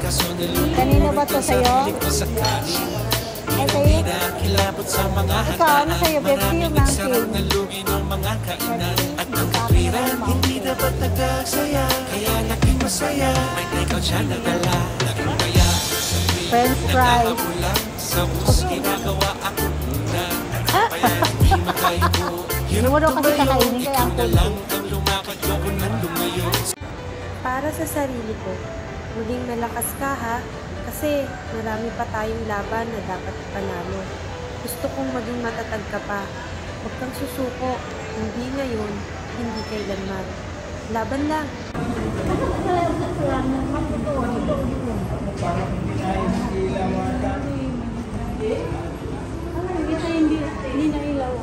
Kanino ba to sa'yo? Ay, sa'yo? Ikaw, ano sa'yo? Bebsi yung mountain? Hindi dapat nagkasaya, kaya naging masaya. May ikaw siya nadala, naging kaya. French fries. Sa bus, ginagawa ako muna. Kaya hindi makaibo. Hindi mo daw kasi kakainin kaya ang lang ang lumakad ko kung lumayo. Para sa sarili ko, muling malakas ka ha, kasi marami pa tayong laban na dapat panalo. Gusto kong maging matatag ka pa. Huwag kang susuko, hindi ngayon, hindi kailanman. Laban lang! Hindi na ilaw.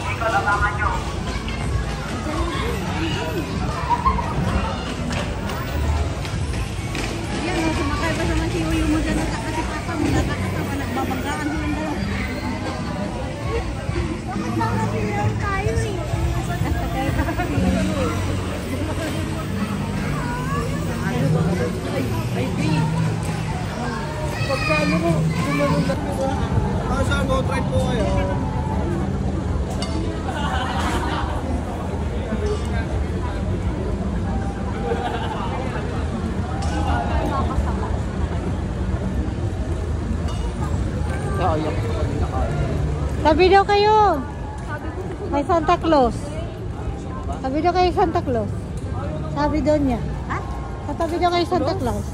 Ikot ang mama nyo. Yan o, sumakay ba naman si Uyo mo dyan at si Papa mo nakakatawa, nagbabanggaan silang dalawa. Bakit lang nasilaw tayo eh? Sakay ka kasi Uyo. Ay, Brie. Pagkano mo, sumalundat mo ba? Saan mo, try po kayo. Sabi daw kayo. May Santa Claus. Sabi daw kayo Santa Claus. Sabi daw niya. Ha? Sabi daw kayo Santa Claus.